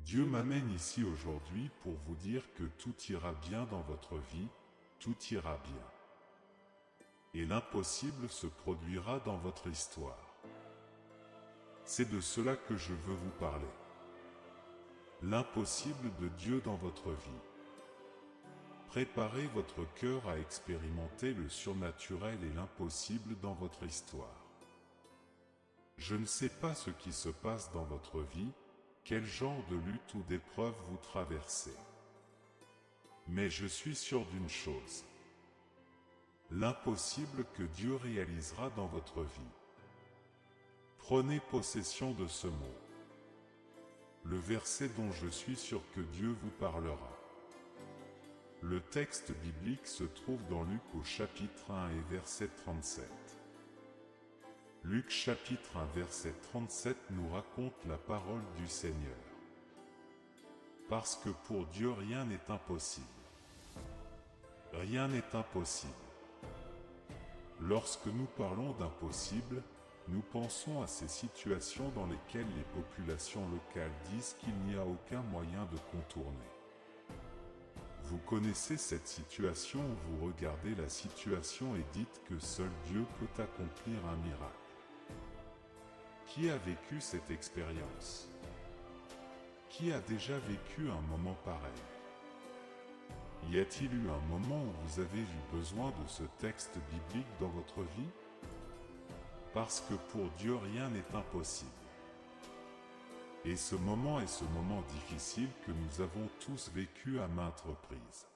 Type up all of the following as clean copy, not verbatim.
Dieu m'amène ici aujourd'hui pour vous dire que tout ira bien dans votre vie, tout ira bien. Et l'impossible se produira dans votre histoire. C'est de cela que je veux vous parler. L'impossible de Dieu dans votre vie. Préparez votre cœur à expérimenter le surnaturel et l'impossible dans votre histoire. Je ne sais pas ce qui se passe dans votre vie, quel genre de lutte ou d'épreuve vous traversez. Mais je suis sûr d'une chose. L'impossible que Dieu réalisera dans votre vie. Prenez possession de ce mot. Le verset dont je suis sûr que Dieu vous parlera. Le texte biblique se trouve dans Luc au chapitre 1 et verset 37. Luc chapitre 1 verset 37 nous raconte la parole du Seigneur. Parce que pour Dieu rien n'est impossible. Rien n'est impossible. Lorsque nous parlons d'impossible, nous pensons à ces situations dans lesquelles les populations locales disent qu'il n'y a aucun moyen de contourner. Vous connaissez cette situation où vous regardez la situation et dites que seul Dieu peut accomplir un miracle. Qui a vécu cette expérience? Qui a déjà vécu un moment pareil? Y a-t-il eu un moment où vous avez eu besoin de ce texte biblique dans votre vie? Parce que pour Dieu rien n'est impossible. Et ce moment est ce moment difficile que nous avons tous vécu à maintes reprises.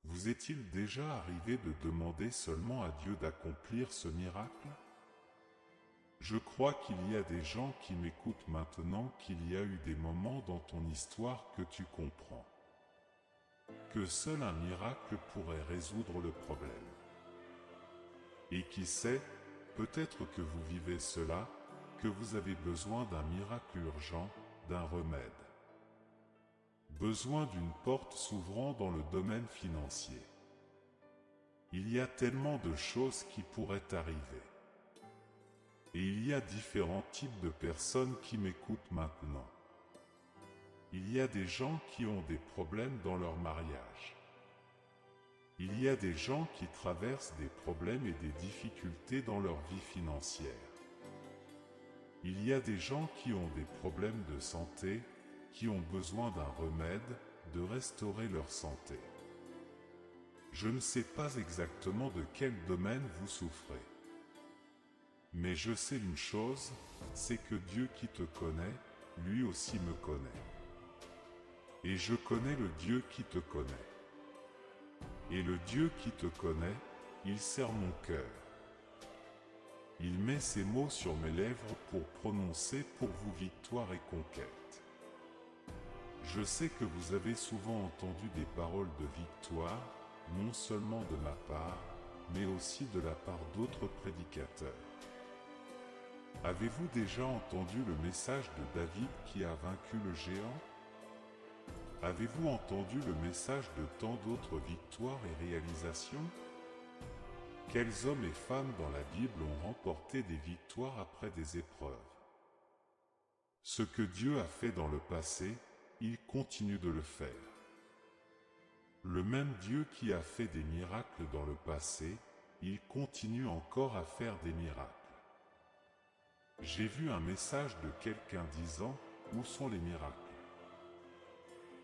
Vous est-il déjà arrivé de demander seulement à Dieu d'accomplir ce miracle? Je crois qu'il y a des gens qui m'écoutent maintenant qu'il y a eu des moments dans ton histoire que tu comprends. Que seul un miracle pourrait résoudre le problème. Et qui sait, peut-être que vous vivez cela, que vous avez besoin d'un miracle urgent, d'un remède. Besoin d'une porte s'ouvrant dans le domaine financier. Il y a tellement de choses qui pourraient arriver. Et il y a différents types de personnes qui m'écoutent maintenant. Il y a des gens qui ont des problèmes dans leur mariage. Il y a des gens qui traversent des problèmes et des difficultés dans leur vie financière. Il y a des gens qui ont des problèmes de santé, qui ont besoin d'un remède, de restaurer leur santé. Je ne sais pas exactement de quel domaine vous souffrez. Mais je sais une chose, c'est que Dieu qui te connaît, lui aussi me connaît. Et je connais le Dieu qui te connaît. Et le Dieu qui te connaît, il serre mon cœur. Il met ses mots sur mes lèvres pour prononcer pour vous victoire et conquête. Je sais que vous avez souvent entendu des paroles de victoire, non seulement de ma part, mais aussi de la part d'autres prédicateurs. Avez-vous déjà entendu le message de David qui a vaincu le géant? Avez-vous entendu le message de tant d'autres victoires et réalisations? Quels hommes et femmes dans la Bible ont remporté des victoires après des épreuves? Ce que Dieu a fait dans le passé, il continue de le faire. Le même Dieu qui a fait des miracles dans le passé, il continue encore à faire des miracles. J'ai vu un message de quelqu'un disant « Où sont les miracles ?»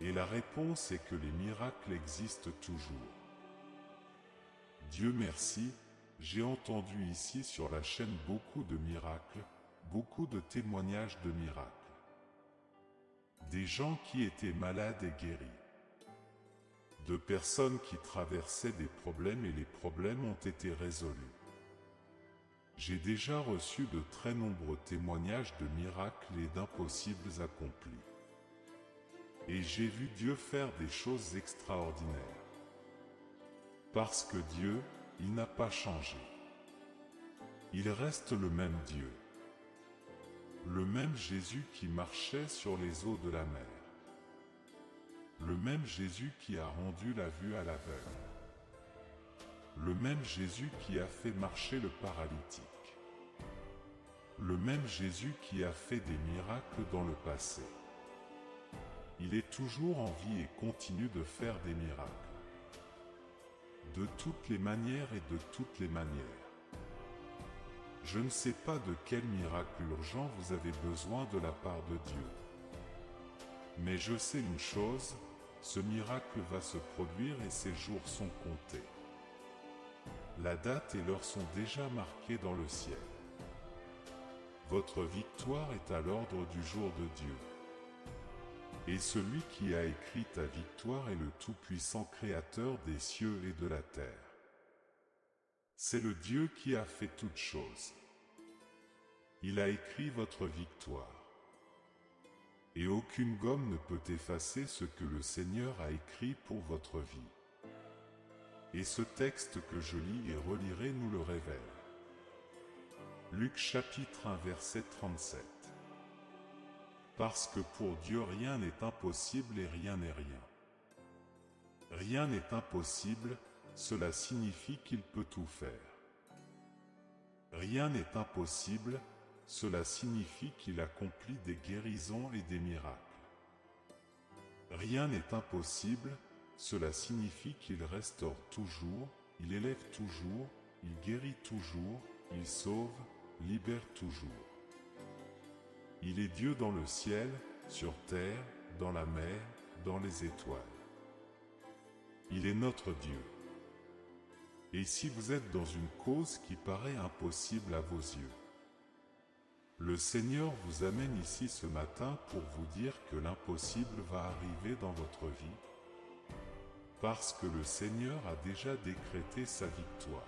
Et la réponse est que les miracles existent toujours. Dieu merci, j'ai entendu ici sur la chaîne beaucoup de miracles, beaucoup de témoignages de miracles. Des gens qui étaient malades et guéris. De personnes qui traversaient des problèmes et les problèmes ont été résolus. J'ai déjà reçu de très nombreux témoignages de miracles et d'impossibles accomplis. Et j'ai vu Dieu faire des choses extraordinaires. Parce que Dieu, il n'a pas changé. Il reste le même Dieu. Le même Jésus qui marchait sur les eaux de la mer. Le même Jésus qui a rendu la vue à l'aveugle. Le même Jésus qui a fait marcher le paralytique. Le même Jésus qui a fait des miracles dans le passé. Il est toujours en vie et continue de faire des miracles. De toutes les manières et de toutes les manières. Je ne sais pas de quel miracle urgent vous avez besoin de la part de Dieu. Mais je sais une chose, ce miracle va se produire et ses jours sont comptés. La date et l'heure sont déjà marquées dans le ciel. Votre victoire est à l'ordre du jour de Dieu. Et celui qui a écrit ta victoire est le Tout-Puissant Créateur des cieux et de la terre. C'est le Dieu qui a fait toutes choses. Il a écrit votre victoire. Et aucune gomme ne peut effacer ce que le Seigneur a écrit pour votre vie. Et ce texte que je lis et relirai nous le révèle. Luc chapitre 1 verset 37. Parce que pour Dieu rien n'est impossible et rien n'est rien. Rien n'est impossible, cela signifie qu'il peut tout faire. Rien n'est impossible, cela signifie qu'il accomplit des guérisons et des miracles. Rien n'est impossible, cela signifie qu'il restaure toujours, il élève toujours, il guérit toujours, il sauve, libère toujours. Il est Dieu dans le ciel, sur terre, dans la mer, dans les étoiles. Il est notre Dieu. Et si vous êtes dans une cause qui paraît impossible à vos yeux, le Seigneur vous amène ici ce matin pour vous dire que l'impossible va arriver dans votre vie, parce que le Seigneur a déjà décrété sa victoire.